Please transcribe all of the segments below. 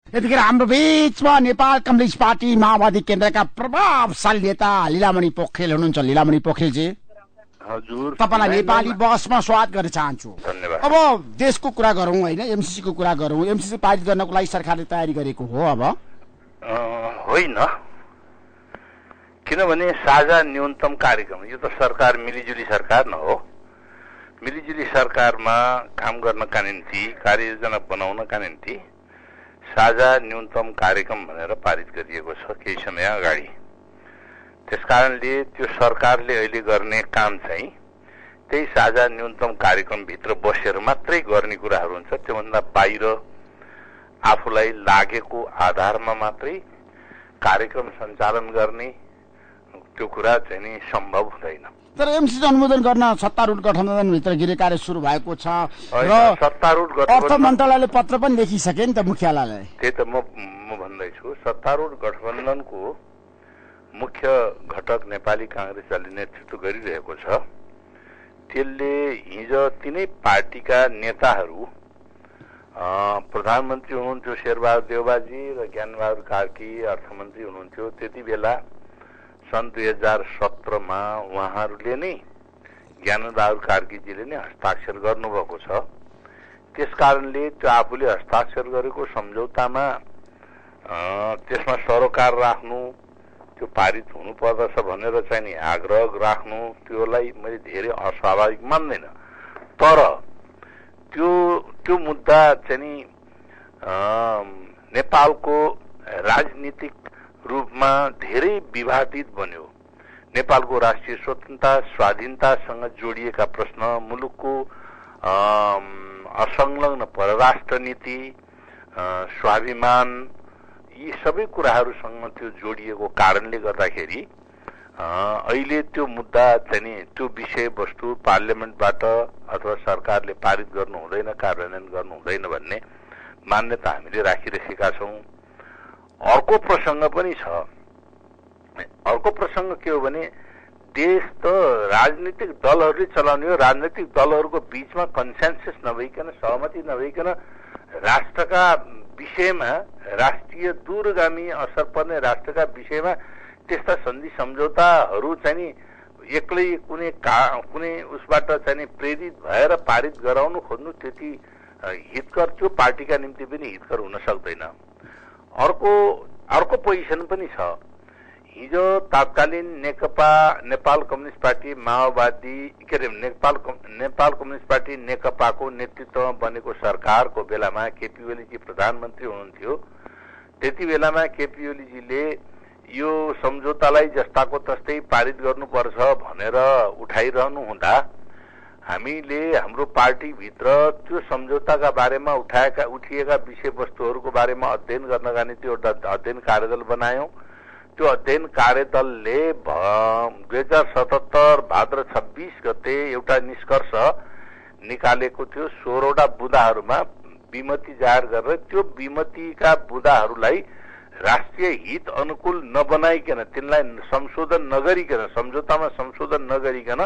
यतिखेर हाम्रो बीचमा नेपाल कम्युनिस्ट पार्टी माओवादी केन्द्रका प्रभावशाली नेता लीलामणि पोखरेल हुनुहुन्छ। लीलामणि पोखरेलजी, हजुर, तपाईलाई नेपाली बसमा स्वागत गर्न चाहन्छु। धन्यवाद। अब देशको कुरा गरौँ होइन, एमसीसी को कुरा गरौँ। एमसीसी पारित गर्नको लागि सरकारले तयारी गरेको हो। अब होइन, किनभने साझा न्यूनतम कार्यक्रम, यो त सरकार मिलिजुली सरकार न हो। मिलिजुली सरकारमा काम गर्नका निम्ति, कार्ययोजना बनाउनका निम्ति साझा न्यूनतम कार्यक्रम भनेर पारित गरिएको छ केही समय अगाडि। त्यसकारणले त्यो सरकारले अहिले गर्ने काम चाहिँ त्यही साझा न्यूनतम कार्यक्रमभित्र बसेर मात्रै गर्ने कुराहरू हुन्छ। त्योभन्दा बाहिर आफूलाई लागेको आधारमा मात्रै कार्यक्रम सञ्चालन गर्ने त्यो कुरा चाहिँ नि सम्भव हुँदैन। तर एमसीसी अनुमोदन गर्न सत्तारूढ गठबन्धनभित्र गृह कार्य सुरु भएको छ र सत्तारूढ अर्थ मन्त्रालयले पत्र पनि लेखिसके नि त मुख्यालयलाई। त्यही त म भन्दैछु, सत्तारूढ गठबन्धनको मुख्य घटक नेपाली कांग्रेसले नेतृत्व गरिरहेको छ। त्यसले हिजो तिनै पार्टीका नेताहरू, प्रधानमन्त्री हुनुहुन्थ्यो शेरबहादुर देउबाजी र ज्ञानबहादुर कार्की अर्थमन्त्री हुनुहुन्थ्यो। त्यति बेला सन् 2017मा उहाँहरूले नै, ज्ञानबहादुर कार्कीजीले नै हस्ताक्षर गर्नुभएको छ। त्यसकारणले त्यो आफूले हस्ताक्षर गरेको सम्झौतामा त्यसमा सरोकार राख्नु, त्यो पारित हुनुपर्दछ भनेर चाहिँ नि आग्रह राख्नु, त्योलाई मैले धेरै अस्वाभाविक मान्दैन। तर त्यो मुद्दा चाहिँ नि नेपालको राजनीतिक रूपमा धेरै विवादित बन्यो। नेपालको राष्ट्रिय स्वतन्त्रता, स्वाधीनतासँग जोडिएका प्रश्न, मुलुकको असंलग्न परराष्ट्र नीति, स्वाभिमान, यी सबै कुराहरूसँग त्यो जोडिएको कारणले गर्दाखेरि अहिले त्यो मुद्दा चाहिँ नि त्यो विषयवस्तु पार्लियामेन्टबाट अथवा सरकारले पारित गर्नु हुँदैन, कार्यान्वयन गर्नु हुँदैन भन्ने मान्यता हामीले राखिरहेका छौँ। अर्को प्रसङ्ग पनि छ। अर्को प्रसङ्ग के हो भने देश त राजनीतिक दलहरूले चलाउने हो। राजनीतिक दलहरूको बीचमा कन्सेन्सस नभइकन, सहमति नभइकन राष्ट्रका विषयमा, राष्ट्रिय दूरगामी असर पर्ने राष्ट्रका विषयमा त्यस्ता सन्धि सम्झौताहरू चाहिँ नि एक्लै कुनै उसबाट चाहिँ नि प्रेरित भएर पारित गराउनु खोज्नु त्यति हितकर, त्यो पार्टीका निम्ति पनि हितकर हुन सक्दैन। अर्को पोजिसन पनि छ। हिजो तात्कालीन नेपाल कम्युनिस्ट पार्टी माओवादी के अरे नेपाल कम्युनिस्ट पार्टी नेकपाको नेतृत्वमा बनेको सरकारको बेलामा केपी ओलीजी प्रधानमन्त्री हुनुहुन्थ्यो। त्यति बेलामा केपी ओलीजीले यो सम्झौतालाई जस्ताको तस्तै पारित गर्नुपर्छ भनेर उठाइरहनु हुँदा हामीले हाम्रो पार्टीभित्र त्यो सम्झौताका बारेमा उठिएका विषयवस्तुहरूको बारेमा अध्ययन गर्नका निम्ति एउटा अध्ययन कार्यदल बनायौँ। त्यो अध्ययन कार्यदलले 2077 भाद्र 26 गते एउटा निष्कर्ष निकालेको थियो। 16वटा बुँदाहरूमा विमति जाहेर गरेर त्यो विमतिका बुँदाहरूलाई राष्ट्रिय हित अनुकूल नबनाइकन, तिनलाई संशोधन नगरिकन, सम्झौतामा संशोधन नगरिकन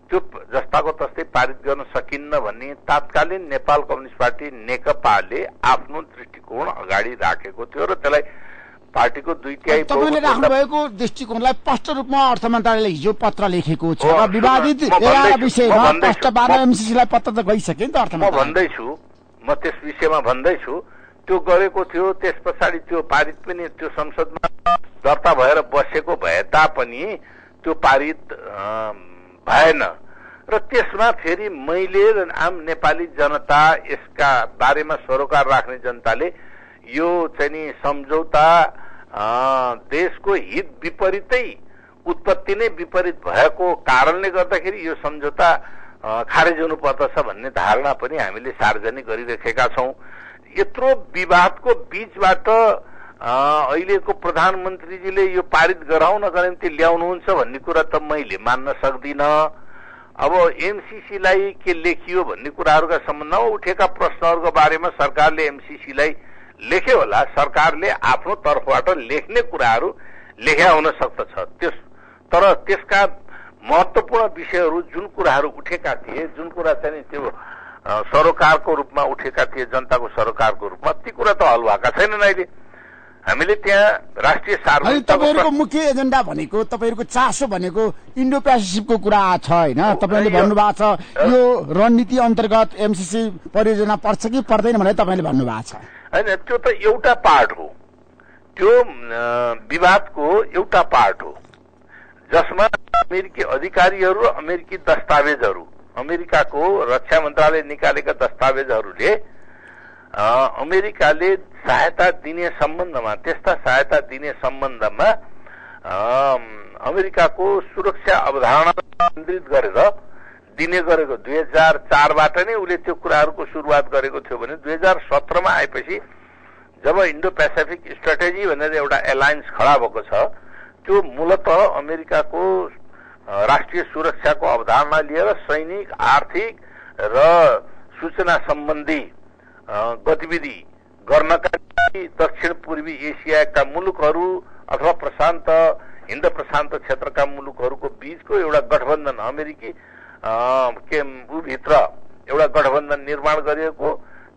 त्यो जस्ताको तस्तै पारित गर्न सकिन्न भन्ने तात्कालीन नेपाल कम्युनिस्ट पार्टी नेकपाले आफ्नो दृष्टिकोण अगाडि राखेको थियो र त्यसलाई पार्टीको 2/3 तपाईले राख्नु भएको दृष्टिकोणलाई स्पष्ट रूपमा अर्थ मन्त्रालयले हिजो पत्र लेखेको छ। विवादित विषयमा स्पष्ट 12 एमसीसीलाई पत्र त गइसक्यो नि त अर्थ मन्त्रालय। म त्यस विषयमा भन्दैछु, त्यो गरेको थियो। त्यस पछाडि त्यो पारित पनि, त्यो संसदमा दर्ता भएर बसेको भए तापनि त्यो पारित भएन र त्यसमा फेरि मैले र आम नेपाली जनता, यसका बारेमा सरोकार राख्ने जनताले यो चाहिँ नि सम्झौता देशको हित विपरीतै, उत्पत्ति नै विपरीत भएको कारणले गर्दाखेरि यो सम्झौता खारेज हुनुपर्दछ भन्ने धारणा पनि हामीले सार्वजनिक गरिरहेका छौँ। यत्रो विवादको बीचबाट अहिलेको प्रधानमन्त्रीजीले यो पारित गराउनका निम्ति ल्याउनुहुन्छ भन्ने कुरा त मैले मान्न सक्दिनँ। अब एमसीसीलाई के लेखियो भन्ने कुराहरूका सम्बन्धमा उठेका प्रश्नहरूको बारेमा सरकारले एमसीसीलाई लेख्यो होला। सरकारले आफ्नो तर्फबाट लेख्ने कुराहरू लेख्या हुन सक्दछ। तर त्यसका महत्त्वपूर्ण विषयहरू जुन कुराहरू उठेका थिए, जुन कुरा चाहिँ त्यो सरोकारको रूपमा उठेका थिए, जनताको सरोकारको रूपमा। ती कुरा त हल भएका छैनन् अहिले। हामीले त्यहाँ राष्ट्रिय तपाईँहरूको मुख्य एजेन्डा भनेको, तपाईँहरूको चासो भनेको इन्डो पेसिफिकको कुरा छ होइन? तपाईँले भन्नुभएको छ यो रणनीति अन्तर्गत एमसीसी परियोजना पर्छ कि पर्दैन भनेर तपाईँले भन्नुभएको छ होइन। त्यो त एउटा पार्ट हो, त्यो विवादको एउटा पार्ट हो, जसमा अमेरिकी अधिकारीहरू, अमेरिकी दस्तावेजहरू, अमेरिकाको रक्षा मन्त्रालय निकालेका दस्तावेजहरूले अमेरिकाले सहायता दिने सम्बन्धमा, त्यस्ता सहायता दिने सम्बन्धमा अमेरिकाको सुरक्षा अवधारणा केन्द्रित गरेर दिने गरेको 2004बाट नै उसले त्यो कुराहरूको सुरुवात गरेको थियो भने 2017मा आएपछि जब इन्डो पेसिफिक स्ट्राटेजी भनेर एउटा एलायन्स खडा भएको छ, त्यो मूलतः अमेरिकाको राष्ट्रिय सुरक्षाको अवधारणा लिएर सैनिक, आर्थिक र सूचना सम्बन्धी गतिविधि गर्नका लागि दक्षिण पूर्वी एसियाका मुलुकहरू अथवा हिन्द प्रशान्त क्षेत्रका मुलुकहरूको बीचको एउटा गठबन्धन, अमेरिकी भित्र एउटा गठबन्धन निर्माण गरिएको,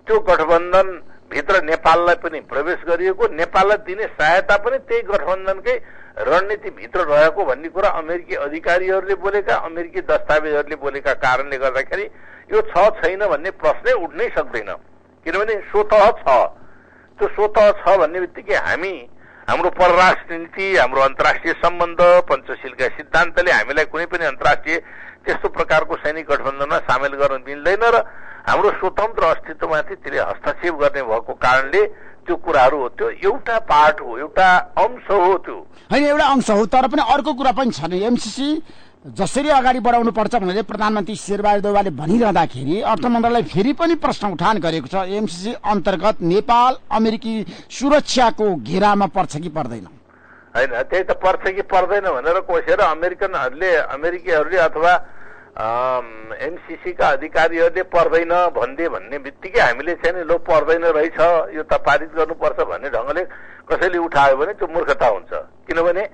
त्यो गठबन्धन भित्र नेपाललाई पनि प्रवेश गरिएको, नेपाललाई दिने सहायता पनि त्यही गठबन्धनकै रणनीति भित्र रहेको भन्ने कुरा अमेरिकी अधिकारीहरूले बोलेका, अमेरिकी दस्तावेजहरूले बोलेका कारणले गर्दाखेरि यो छ छैन भन्ने प्रश्नै उठ्नै सक्दैन। किनभने स्वतः छ। त्यो स्वतः छ भन्ने बित्तिकै हाम्रो परराष्ट्र नीति, हाम्रो अन्तर्राष्ट्रिय सम्बन्ध, पञ्चशीलका सिद्धान्तले हामीलाई कुनै पनि अन्तर्राष्ट्रिय त्यस्तो प्रकारको सैनिक गठबन्धनमा सामेल गर्न मिल्दैन र हाम्रो स्वतन्त्र अस्तित्वमाथि त्यसले हस्तक्षेप गर्ने भएको कारणले त्यो कुराहरू हो। त्यो एउटा पार्ट हो, एउटा अंश हो। त्यो होइन, एउटा अंश हो, तर पनि अर्को कुरा पनि छ नि। एमसीसी जसरी अगाडि बढाउनु पर्छ भनेर प्रधानमन्त्री शेरबहादुर देउवाले भनिरहँदाखेरि अर्थ मन्त्रालयले फेरि पनि प्रश्न उठान गरेको छ, एमसीसी अन्तर्गत नेपाल अमेरिकी सुरक्षाको घेरामा पर्छ कि पर्दैन? होइन, त्यही त पर्छ कि पर्दैन भनेर कोसेर अमेरिकीहरूले अथवा एमसीसी का अधिकारीहरूले पर्दैन भन्ने बित्तिकै हामीले चाहिँ लो पर्दैन रहेछ, यो त पारित गर्नुपर्छ भन्ने ढङ्गले कसैले उठायो भने त्यो मूर्खता हुन्छ। किनभने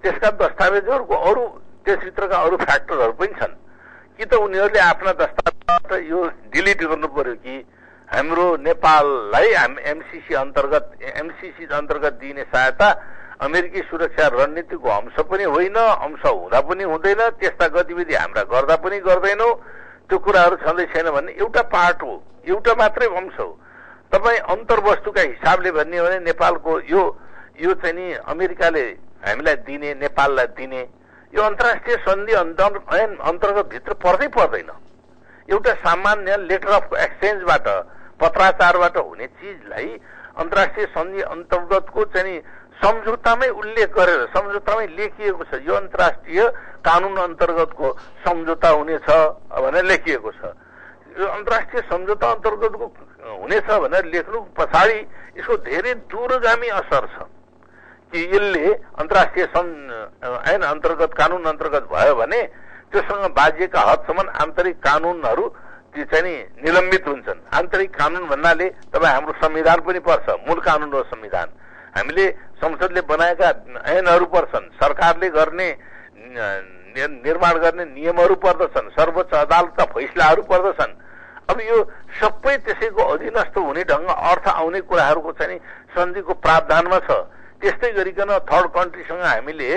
त्यसका दस्तावेजहरूको त्यसभित्रका अरू फ्याक्टरहरू पनि छन् कि त उनीहरूले आफ्ना दस्तावेज यो डिलिट गर्नु पर्यो कि हाम्रो नेपाललाई एमसीसी अन्तर्गत दिने सहायता अमेरिकी सुरक्षा रणनीतिको अंश पनि होइन, अंश हुँदा पनि हुँदैन, त्यस्ता गतिविधि हाम्रा गर्दा पनि गर्दैनौ, त्यो कुराहरू छँदै छैन भन्ने एउटा पार्ट हो, एउटा मात्रै अंश हो। तपाईँ अन्तर्वस्तुका हिसाबले भन्ने हो भने नेपालको यो चाहिँ नि अमेरिकाले हामीलाई दिने, नेपाललाई दिने यो अन्तर्राष्ट्रिय सन्धि अन्तर्गत भित्र पर्दै पर्दैन। एउटा सामान्य लेटर अफ एक्सचेन्जबाट, पत्राचारबाट हुने चिजलाई अन्तर्राष्ट्रिय सन्धि अन्तर्गतको चाहिँ सम्झौतामै उल्लेख गरेर सम्झौतामै लेखिएको छ, यो अन्तर्राष्ट्रिय कानून अन्तर्गतको सम्झौता हुनेछ भनेर लेखिएको छ। यो अन्तर्राष्ट्रिय सम्झौता अन्तर्गतको हुनेछ भनेर लेख्नु पछाडि यसको धेरै दूरगामी असर छ कि यसले अन्तर्राष्ट्रिय ऐन अन्तर्गत, कानून अन्तर्गत भयो भने त्योसँग बाजिएका हदसम्म आन्तरिक कानूनहरू ती चाहिँ नि निलम्बित हुन्छन्। आन्तरिक कानून भन्नाले तपाईँ हाम्रो संविधान पनि पर्छ, मूल कानून हो संविधान। हामीले संसदले बनाएका ऐनहरू पर्छन्, सरकारले गर्ने निर्माण गर्ने नियमहरू पर्दछन्, सर्वोच्च अदालतका फैसलाहरू पर्दछन्। अब यो सबै त्यसैको अधीनस्थ हुने ढङ्ग अर्थ आउने कुराहरूको चाहिँ सन्धिको प्रावधानमा छ। त्यस्तै गरिकन थर्ड कन्ट्रीसँग हामीले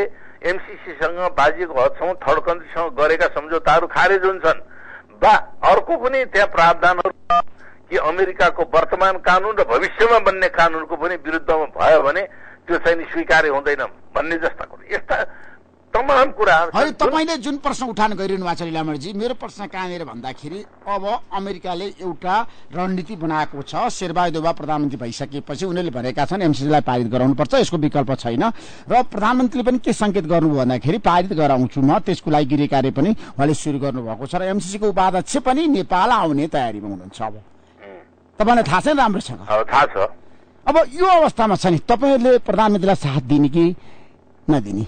एमसीसीसँग बाजिएको हदसम्म थर्ड कन्ट्रीसँग गरेका सम्झौताहरू खारेज हुन्छन्। अर्को पनि त्यहाँ प्रावधानहरू कि अमेरिकाको वर्तमान कानून र भविष्यमा बन्ने कानूनको पनि विरुद्धमा भयो भने त्यो चाहिँ स्वीकार्य हुँदैन भन्ने जस्ता कुरा, यस्ता तमाम कुराहरू। है, तपाईँले जुन प्रश्न उठान गरिरहनु भएको छ लीलामणिजी, मेरो प्रश्न कहाँनिर भन्दाखेरि अब अमेरिकाले एउटा रणनीति बनाएको छ, शेरबहादुर देउवा प्रधानमन्त्री भइसकेपछि उनीहरूले भनेका छन् एमसीसीलाई पारित गराउनुपर्छ, यसको विकल्प छैन। र प्रधानमन्त्रीले पनि के सङ्केत गर्नुभयो भन्दाखेरि पारित गराउँछु म, त्यसको लागि गृह कार्य पनि उहाँले सुरु गर्नुभएको छ र एमसीसीको उपाध्यक्ष पनि नेपाल आउने तयारीमा हुनुहुन्छ। अब तपाईँलाई थाहा छैन राम्रोसँग? थाहा छ। अब यो अवस्थामा छ नि, तपाईँहरूले प्रधानमन्त्रीलाई साथ दिने कि नदिने?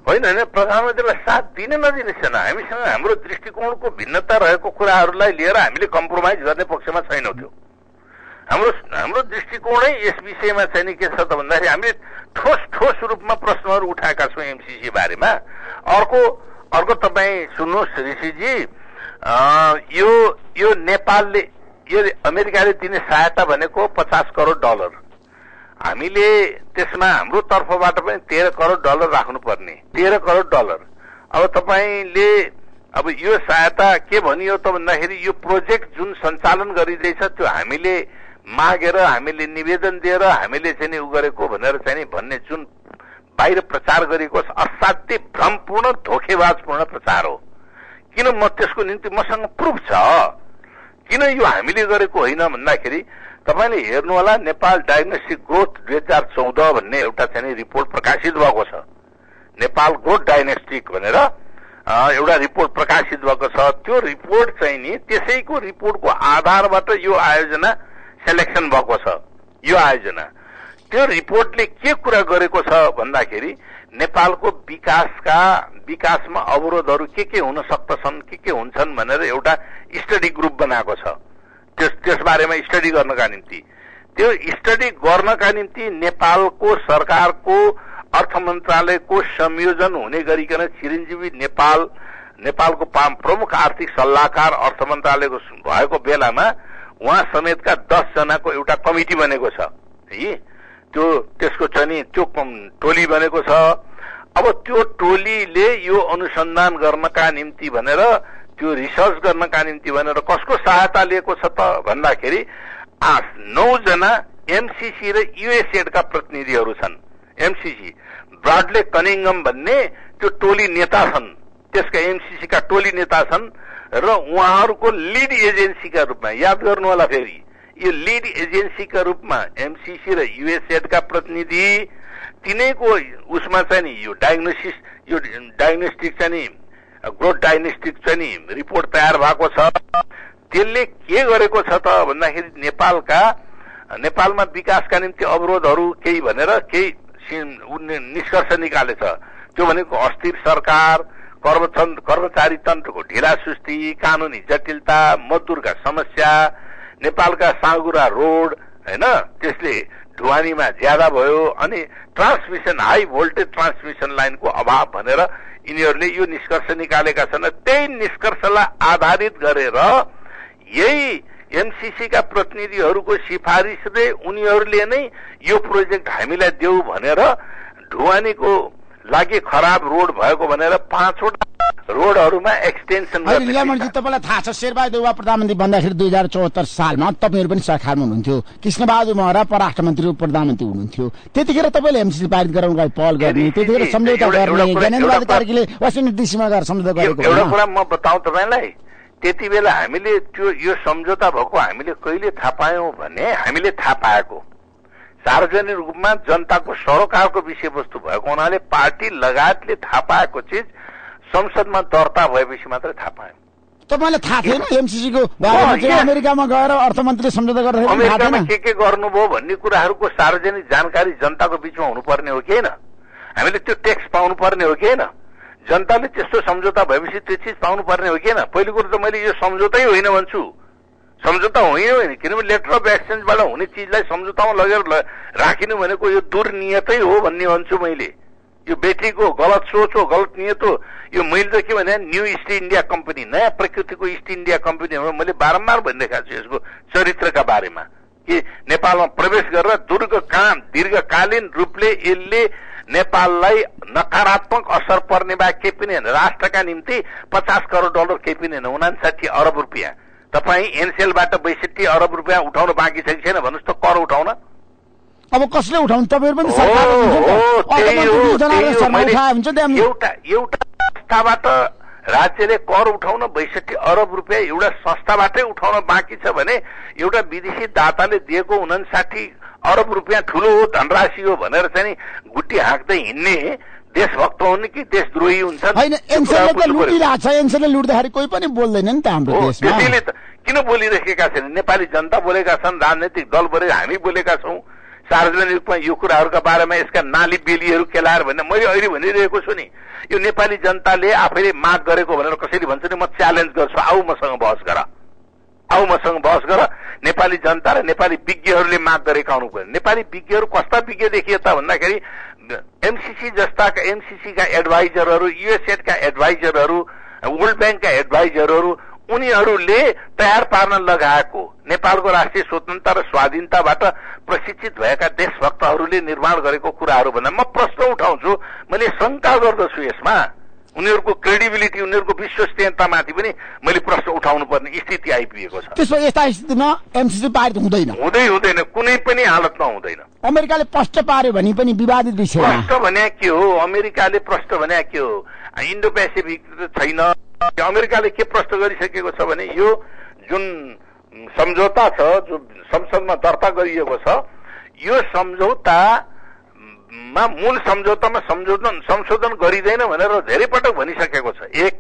होइन, प्रधानमन्त्रीलाई साथ दिने नदिने छैन, हामीसँग हाम्रो दृष्टिकोणको भिन्नता रहेको कुराहरूलाई लिएर हामीले कम्प्रोमाइज गर्ने पक्षमा छैनौँ। त्यो हाम्रो दृष्टिकोणै यस विषयमा चाहिँ नि के छ त भन्दाखेरि हामीले ठोस रूपमा प्रश्नहरू उठाएका छौँ एमसीसी बारेमा। अर्को तपाईँ सुन्नुहोस् ऋषिजी, यो नेपालले यो अमेरिकाले दिने सहायता भनेको $50 करोड। हामीले त्यसमा हाम्रो तर्फबाट पनि $13 करोड राख्नुपर्ने, $13 करोड। अब तपाईले अब यो सहायता के भनियो त भन्दाखेरि यो प्रोजेक्ट जुन सञ्चालन गरिँदैछ त्यो हामीले मागेर, हामीले निवेदन दिएर हामीले चाहिँ उ गरेको भनेर चाहिँ भन्ने जुन बाहिर प्रचार गरेको असाध्यै भ्रमपूर्ण धोखेबाजपूर्ण प्रचार हो। किन म त्यसको निम्ति मसँग प्रुफ छ, किन यो हामीले गरेको होइन भन्दाखेरि तपाईले हेर्नु होला नेपाल डायग्नोस्टिक ग्रोथ 2014 भन्ने एउटा चाहिँ रिपोर्ट प्रकाशित भएको छ। नेपाल ग्रोथ डायग्नोस्टिक भनेर एउटा रिपोर्ट प्रकाशित भएको छ। त्यो रिपोर्ट चाहिँ नि त्यसैको रिपोर्टको आधारबाट यो आयोजना सेलेक्सन भएको छ। यो आयोजना त्यो रिपोर्टले के कुरा गरेको छ भन्दाखेरि नेपालको विकासमा अवरोधहरू के हुन सक्दछन्, के हुन्छन् भनेर एउटा स्टडी ग्रुप बनाएको छ। त्यसबारेमा स्टडी गर्नका निम्ति, त्यो स्टडी गर्नका निम्ति नेपालको सरकारको अर्थ मन्त्रालयको संयोजन हुने गरिकन चिरञ्जीवी नेपालको प्रमुख आर्थिक सल्लाहकार अर्थ मन्त्रालयको भएको बेलामा उहाँ समेतका 10 जनाको एउटा कमिटी बनेको छ है। त्यसको चाहिँ त्यो टोली बनेको छ। अब त्यो टोलीले यो अनुसन्धान गर्नका निम्ति भनेर, त्यो रिसर्च गर्नका निम्ति भनेर कसको सहायता लिएको छ त भन्दाखेरि 9 जना एमसीसी र युएसएडका प्रतिनिधिहरू छन्। एमसीसी ब्राडले कनिङम भन्ने त्यो टोली नेता छन्, त्यसका एमसीसी का टोली नेता छन् र उहाँहरूको लिड एजेन्सीका रूपमा, याद गर्नु होला फेरि, यो लिड एजेन्सीका रूपमा एमसीसी र युएसएड का प्रतिनिधि तिनैको उसमा चाहिँ नि यो डायग्नोस्टिक चाहिँ नि ग्रोथ डायग्नोस्टिक चाहिँ नि रिपोर्ट तयार भएको छ। त्यसले के गरेको छ त भन्दाखेरि नेपालमा विकासका निम्ति अवरोधहरू केही भनेर केही निष्कर्ष निकालेछ। त्यो भनेको अस्थिर सरकार, कर्मचारी तन्त्रको ढिलासुस्ती, कानूनी जटिलता, मजदुरका समस्या, नेपालका साँगुरा रोड हैन, त्यसले ढुवानीमा ज्यादा भयो, अनि ट्रान्समिसन हाई भोल्टेज ट्रान्समिसन लाइनको अभाव भनेर यिनीहरूले यो निष्कर्ष निकालेका छन्। त्यही निष्कर्षलाई आधारित गरेर यही एमसीसी का प्रतिनिधिहरूको सिफारिसले उनीहरूले नै यो प्रोजेक्ट हामीलाई देऊ भनेर ढुवानीको लागि खराब रोड भएको भनेर 5 वटा रोडहरूमा एक्सटेन्सन गर्ने। लीलामणिजी, तपाईँलाई थाहा छ शेरबहादुर देउवा प्रधानमन्त्री बन्दाखेरि 2074 सालमा तपाईँहरू पनि सरकारमा हुनुहुन्थ्यो, कृष्णबहादुर महरा परराष्ट्र मन्त्री प्रधानमन्त्री हुनुहुन्थ्यो। त्यतिखेर तपाईँले एमसीसी पारित गराउनका पहल गर्ने, त्यतिखेर सम्झौता गर्ने, ज्ञानेन्द्र कार्कीले वासिङटन डीसीमा गएर सम्झौता गरेको। एउटा कुरा म बताउँ तपाईँलाई, त्यति बेला हामीले यो सम्झौता भएको हामीले कहिले थाहा पायौं भने, हामीले थाहा पाएको सार्वजनिक रूपमा जनताको सरोकारको विषयवस्तु भएको हुनाले पार्टी लगायतले थाहा पाएको चिज संसदमा दर्ता भएपछि मात्रै थाहा पायौं। तपाईलाई थाहा थिएन एमसीसी को बारेमा चाहिँ अमेरिकामा गएर अर्थमन्त्रीले सम्झौता गर्दाखेरि अमेरिकामा के गर्नुभयो भन्ने कुराहरूको सार्वजनिक जानकारी जनताको बीचमा हुनुपर्ने हो कि हैन? हामीले त्यो टेक्स्ट पाउनु पर्ने हो कि हैन? जनताले त्यस्तो सम्झौता भएपछि त्यो चिज पाउनु पर्ने हो कि हैन? पहिलो कुरो त मैले यो सम्झौतै होइन भन्छु, सम्झौता होइन, किनभने लेटर अफ एक्सचेन्जबाट हुने चिजलाई सम्झौतामा लगेर राखिनु भनेको यो दुर्नियतै हो भन्ने भन्छु मैले। यो बेटीको गलत सोच हो, गलत नियत हो। यो मैले त के भने न्यू इस्ट इन्डिया कम्पनी, नयाँ प्रकृतिको इस्ट इन्डिया कम्पनी हो। मैले बारम्बार भनिरहेको छु यसको चरित्रका बारेमा कि नेपालमा प्रवेश गरेर दीर्घकालीन रूपले यसले नेपाललाई नकारात्मक असर पर्ने भए केही पनि होइन। राष्ट्रका निम्ति $50 करोड केही पनि होइन, 59 अरब रुपियाँ। तपाईँ एनसेलबाट 62 अरब रुपियाँ उठाउन बाँकी छ कि छैन भन्नुहोस् त? कर उठाउन अब कसले उठाउनु? तपाईहरु पनि एउटा संस्थाबाट राज्यले कर उठाउन 62 अरब रुपियाँ एउटा संस्थाबाटै उठाउन बाँकी छ भने एउटा विदेशी दाताले दिएको 59 अरब रुपियाँ ठूलो धनराशि हो भनेर चाहिँ गुट्टी हाँक्दै हिँड्ने देशभक्त हुन् कि देशद्रोही हुन्छन्? हैन, एनसेलले त लुटिरहेछ। एनसेलले लुट्दाखेरि कोही पनि बोल्दैन नि त हाम्रो देशमा। त्यसैले त किन बोलिरहेका छन्? नेपाली जनता बोलेका छन्, राजनैतिक दल बोलेका, हामी बोलेका छौं सार्वजनिक रूपमा यो कुराहरूका बारेमा। यसका नाली बेलीहरू केलाएर भने मैले अहिले भनिरहेको छु नि, यो नेपाली जनताले आफैले माग गरेको भनेर कसरी भन्छ नि? म च्यालेन्ज गर्छु, आऊ मसँग बहस गर, आऊ मसँग बहस गर। नेपाली जनता र नेपाली विज्ञहरूले माग गरेका हुनुपर्छ। नेपाली विज्ञहरू कस्ता विज्ञ देखिए त भन्दाखेरि एमसीसी जस्ताका एमसीसी का एडभाइजरहरू, युएसएड का एडभाइजरहरू, वर्ल्ड बैंक का एडभाइजरहरू, उनीहरूले तयार पार्न लगाएको नेपालको राष्ट्रिय स्वतन्त्रता र स्वाधीनताबाट प्रशिक्षित भएका देशभक्तहरूले निर्माण गरेको कुराहरू भन्दा म प्रश्न उठाउँछु, मैले शंका गर्दछु यसमा। उनीहरूको क्रेडिबिलिटी, उनीहरूको विश्वसनीयतामाथि पनि मैले प्रश्न उठाउनु पर्ने स्थिति आइपुगेको छ। त्यसो यस्ता स्थितिमा एमसीसी पारित हुँदैन, हुँदैन, कुनै पनि हालतमा हुँदैन। अमेरिकाले प्रश्न पार्यो भने पनि विवादित विषय। प्रश्न भने के हो? अमेरिकाले प्रश्न भने के हो? इन्डो पेसिफिक छैन। अमेरिकाले के प्रश्न गरिसकेको छ भने यो जुन सम्झौता छ, जो संसदमा दर्ता गरिएको छ, यो सम्झौतामा मूल सम्झौतामा संशोधन गरिँदैन भनेर धेरै पटक भनिसकेको छ। एक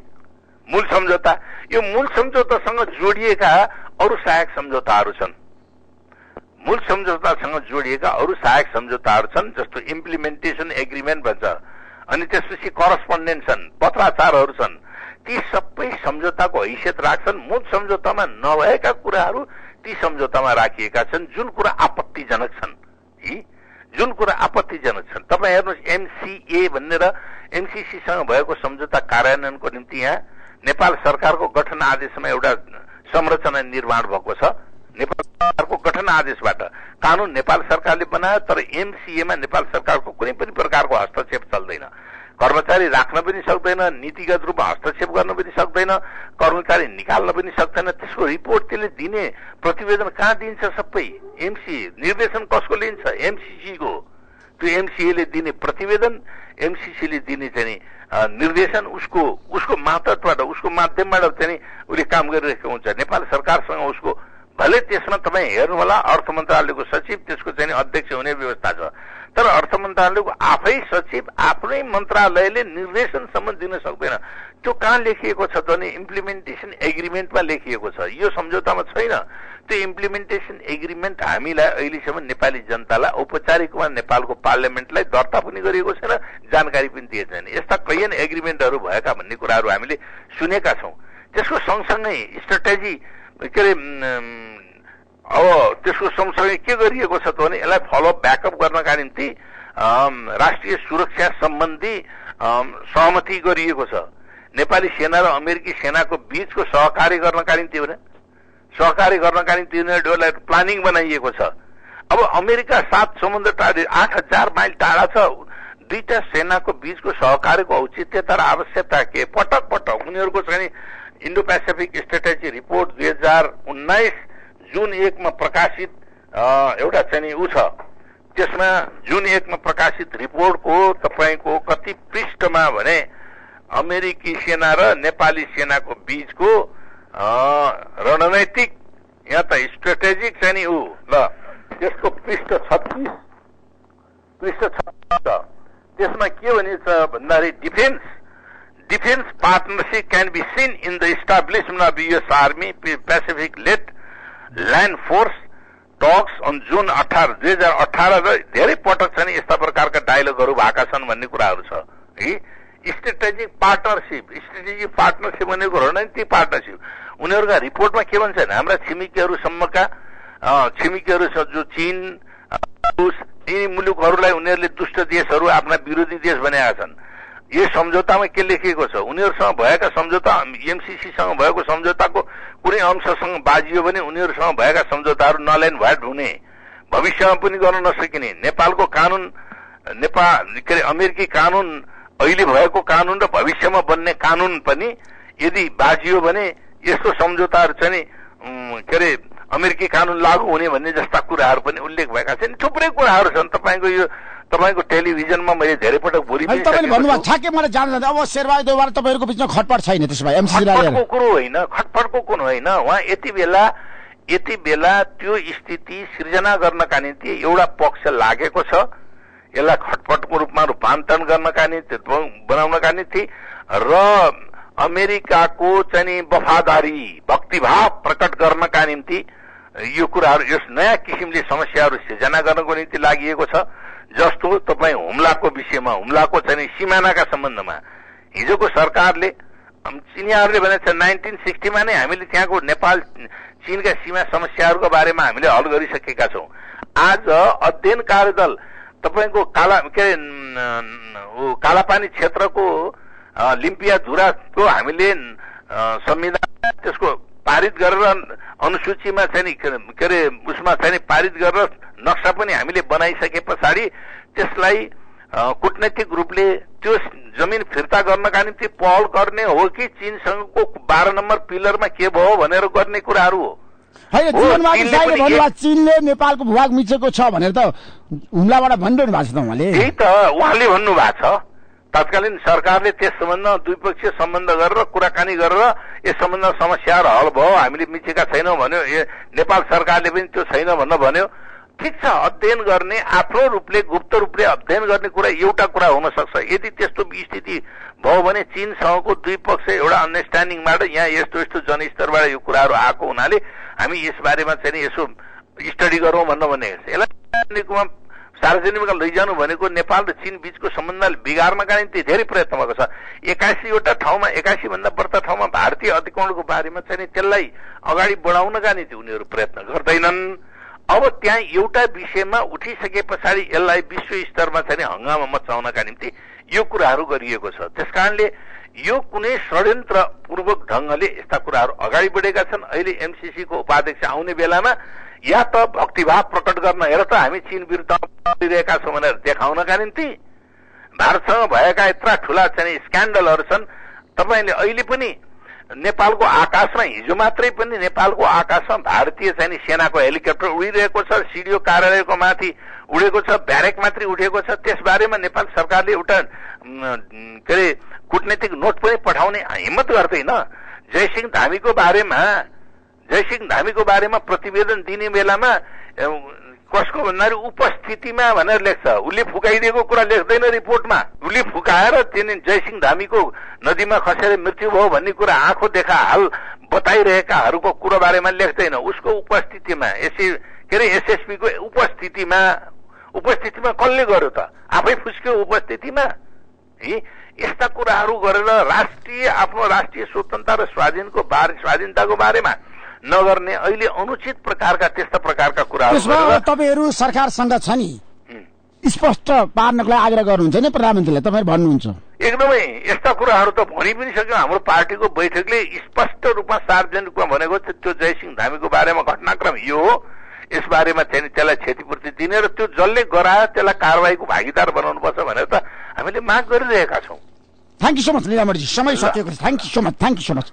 मूल सम्झौता, यो मूल सम्झौतासँग जोडिएका अरू सहायक सम्झौताहरू छन्। मूल सम्झौतासँग जोडिएका अरू सहायक सम्झौताहरू छन्, जस्तो इम्प्लिमेन्टेसन एग्रिमेन्ट भन्छ, अनि त्यसपछि करस्पोन्डेन्स छन्, पत्राचारहरू छन्। ती सबै सम्झौताको हैसियत राख्छन्। मूल सम्झौतामा नभएका कुराहरू ती सम्झौतामा राखिएका छन्, जुन कुरा आपत्तिजनक छन्। जुन कुरा आपत्तिजनक छन्, तपाईँ हेर्नुहोस्, एमसीए भनेर एमसीसीसँग भएको सम्झौता कार्यान्वयनको निम्ति यहाँ नेपाल सरकारको गठन आदेशमा एउटा संरचना निर्माण भएको छ। नेपाल सरकारको गठन आदेशबाट कानून नेपाल सरकारले बनायो, तर एमसीएमा नेपाल सरकारको कुनै पनि प्रकारको हस्तक्षेप चल्दैन। कर्मचारी राख्न पनि सक्दैन, नीतिगत रूपमा हस्तक्षेप गर्न पनि सक्दैन, कर्मचारी निकाल्न पनि सक्दैन। त्यसको रिपोर्ट त्यसले दिने प्रतिवेदन कहाँ दिन्छ? सबै एमसीए। निर्देशन कसको लिन्छ? एमसीसीको। त्यो एमसीएले दिने प्रतिवेदन, एमसीसीले दिने चाहिँ निर्देशन, उसको मातहतबाट, उसको माध्यमबाट चाहिँ उसले काम गरिरहेको हुन्छ। नेपाल सरकारसँग उसको, भले त्यसमा तपाईँ हेर्नु होला, अर्थ मन्त्रालयको सचिव, त्यसको चाहिँ अध्यक्ष हुने व्यवस्था छ, तर अर्थ मन्त्रालयको आफै सचिव आफ्नै मन्त्रालयले निर्देशनसम्म दिन सक्दैन। त्यो कहाँ लेखिएको छ भने इम्प्लिमेन्टेसन एग्रिमेन्टमा लेखिएको छ। यो सम्झौतामा छैन। त्यो इम्प्लिमेन्टेसन एग्रिमेन्ट हामीलाई अहिलेसम्म नेपाली जनतालाई औपचारिकमा नेपालको पार्लियामेन्टलाई दर्ता पनि गरिएको छैन, जानकारी पनि दिएको छैन। यस्ता कैयन एग्रिमेन्टहरू भएका भन्ने कुराहरू हामीले सुनेका छौँ। त्यसको सँगसँगै स्ट्राटेजी के अरे अब त्यसको सँगसँगै के गरिएको छ भने यसलाई फलोअप ब्याकअप गर्नका निम्ति राष्ट्रिय सुरक्षा सम्बन्धी सहमति गरिएको छ। नेपाली सेना र अमेरिकी सेनाको बीचको सहकार्य गर्नका निम्ति भने सहकार्य गर्नका निम्ति उनीहरूलाई प्लानिङ बनाइएको छ। अब अमेरिका 7 समुद्र टाढा 8000 माइल टाढा छ। दुईटा सेनाको बीचको सहकार्यको औचित्यता र आवश्यकता के? पटक पटक उनीहरूको चाहिँ इन्डो पेसिफिक स्ट्रेटेजी रिपोर्ट 2019 जुन 1 मा प्रकाशित एउटा चाहिँ उ छ। त्यसमा जुन 1 मा प्रकाशित रिपोर्टको तपाईको कति पृष्ठमा भने अमेरिकी सेना र नेपाली सेनाको बीचको रणनैतिक, यहाँ त स्ट्रेटेजिक चाहिँ उ ल, त्यसको पृष्ठ 36 छ। त्यसमा के भनिन्छ भन्दाखेरि defence partnership can be seen in the establishment of US army Pacific led land force talks on June 18 2018 र धेरै पटक चाहिँ यस्ता प्रकारका डायलगहरू भएका छन् भन्ने कुराहरू छ है। स्ट्रेटेजिक पार्टनरशिप भनेको रणनीतिक पार्टनरशिप। उनीहरूका रिपोर्टमा के भन्छ भने हाम्रा छिमेकीहरूसम्मका छिमेकीहरू जो चीन, रुस, यी मुलुकहरूलाई उनीहरूले दुष्ट देशहरू, आफ्ना विरोधी देश बनाएका छन्। यो सम्झौतामा के लेखिएको छ? उनीहरूसँग भएका सम्झौता, एमसीसीसँग भएको सम्झौताको कुनै अंशसँग बाजियो भने उनीहरूसँग भएका सम्झौताहरू नल एन्ड भोइड हुने, भविष्यमा पनि गर्न नसकिने। नेपालको कानून, के अरे अमेरिकी कानून, अहिले भएको कानून र भविष्यमा बन्ने कानून पनि यदि बाजियो भने यस्तो सम्झौताहरू चाहिँ के अरे अमेरिकी कानून लागू हुने भन्ने जस्ता कुराहरू पनि उल्लेख भएका छन्। थुप्रै कुराहरू छन्। तपाईँको टेलिभिजनमा मैले धेरै पटक बोलिसकेको छु। तपाईँले भन्नुभयो छ के मलाई जान्न। अब शेरबहादुर देउवार तपाईँहरूको बिचमा खटपट छैन त्यसो भए एमसीसीलाई खटपटको कुरो होइन, खटपटको कुरो होइन। उहाँ यति बेला त्यो स्थिति सिर्जना गर्नका निम्ति एउटा पक्ष लागेको छ। यसलाई खटपटको रूपमा रूपान्तरण गर्नका निम्ति, बनाउनका निम्ति र अमेरिकाको चाहिँ वफादारी, भक्तिभाव प्रकट गर्नका निम्ति यो कुराहरू, यस नयाँ किसिमले समस्याहरू सिर्जना गर्नको निम्ति लागि छ। जस्तो तपाईँ हुम्लाको विषयमा, हुम्लाको चाहिँ सिमानाका सम्बन्धमा हिजोको सरकारले, चिनियाहरूले भनेको छ 1960 नै हामीले त्यहाँको नेपाल चीनका सीमा समस्याहरूको बारेमा हामीले हल गरिसकेका छौँ। आज अध्ययन कार्यदल तपाईँको कालापानी क्षेत्रको लिम्पिया धुराको हामीले संविधान त्यसको पारित गरेर अनुसूचीमा चाहिँ नि के अरे उसमा चाहिँ नि पारित गरेर नक्सा पनि हामीले बनाइसके पछाडि त्यसलाई कूटनैतिक रूपले त्यो जमिन फिर्ता गर्नका निम्ति पहल गर्ने हो कि चीनसँगको 12 नम्बर पिलरमा के भयो भनेर गर्ने कुराहरू हो। चीनले नेपालको भूभाग मिचेको छ भनेर त हुम्लाबाट भनिरहनु भएको छ त उहाँले। त्यही त उहाँले भन्नुभएको छ। तत्कालीन सरकारले त्यस सम्बन्धमा द्विपक्षीय सम्बन्ध गरेर कुराकानी गरेर यस सम्बन्धमा समस्याहरू हल भयो, हामीले मिचेका छैनौँ भन्यो। नेपाल सरकारले पनि त्यो छैन भन्न भन्यो। ठिक छ, अध्ययन गर्ने आफ्नो रूपले गुप्त रूपले अध्ययन गर्ने कुरा एउटा कुरा हुन सक्छ। यदि त्यस्तो स्थिति भयो भने चीनसँगको द्विपक्षीय एउटा अन्डरस्ट्यान्डिङबाट यहाँ यस्तो यस्तो जनस्तरबाट यो कुराहरू आएको हुनाले हामी यसबारेमा चाहिँ यसो स्टडी गरौँ भन्न भनेको छ। यसलाई सार्वजनिकमा लैजानु भनेको नेपाल र चीन बीचको सम्बन्धलाई बिगार्नका निम्ति धेरै प्रयत्न भएको छ। 81वटा ठाउँमा 81 भन्दा बढ्ता ठाउँमा भारतीय अधिकरणको बारेमा चाहिँ त्यसलाई अगाडि बढाउनका निम्ति उनीहरू प्रयत्न गर्दैनन्। अब त्यहाँ एउटा विषयमा उठिसके पछाडि यसलाई विश्व स्तरमा चाहिँ हंगामा मचाउनका निम्ति यो कुराहरू गरिएको छ। त्यसकारणले यो कुनै षड्यन्त्रपूर्वक ढंगले यस्ता कुराहरू अगाडि बढेका छन्। अहिले एमसीसीको उपाध्यक्ष आउने बेलामा या त भक्तिभाव प्रकट गर्न हेर त हामी चीन विरुद्ध गरिरहेका छौँ भनेर देखाउनका निम्ति भारतसँग भएका यत्रा ठूला चाहिँ स्क्यान्डलहरू छन्। तपाईँले अहिले पनि नेपालको आकाशमा हिजो मात्रै पनि नेपालको आकाशमा भारतीय चाहिँ सेनाको हेलिकप्टर उडिरहेको छ, सिडिओ कार्यालयको माथि उडेको छ, ब्यारेक मात्रै उठेको छ। त्यसबारेमा नेपाल सरकारले एउटा के अरे कूटनैतिक नोट पनि पठाउने हिम्मत गर्दैन। जयसिंह धामीको बारेमा प्रतिवेदन दिने बेलामा कसको भन्दाखेरि उपस्थितिमा भनेर लेख्छ। उसले फुकाइदिएको कुरा लेख्दैन रिपोर्टमा। उसले फुकाएर तिनी जयसिंह धामीको नदीमा खसेर मृत्यु भयो भन्ने कुरा आँखो देखा हाल बताइरहेकाहरूको कुरा बारेमा लेख्दैन। उसको उपस्थितिमा के अरे एसएसपीको उपस्थितिमा कसले गर्यो त? आफै फुस्क्यो उपस्थितिमा। यस्ता कुराहरू गरेर आफ्नो राष्ट्रिय स्वतन्त्रता र स्वाधीनताको बारेमा नगर्ने अहिले अनुचित प्रकारका त्यस्ता प्रकारका कुराहरू तपाईहरू सरकारसँग छ नि स्पष्ट पार्नको लागि आग्रह गर्नुहुन्छ नि प्रधानमन्त्रीले, तपाईहरु भन्नुहुन्छ? एकदमै यस्ता कुराहरू त भनि पनि सक्यो। हाम्रो पार्टीको बैठकले स्पष्ट रूपमा सार्वजनिक रूपमा भनेको त्यो जयसिंह धामीको बारेमा घटनाक्रम यो हो, यसबारेमा चाहिँ त्यसलाई क्षतिपूर्ति दिने र त्यो जसले गरायो त्यसलाई कारबाहीको भागीदार बनाउनुपर्छ भनेर त हामीले माग गरिरहेका छौँ। थ्याङ्क यू सो मच लीलामणिजी, समय सकिएको छ। Thank you so much.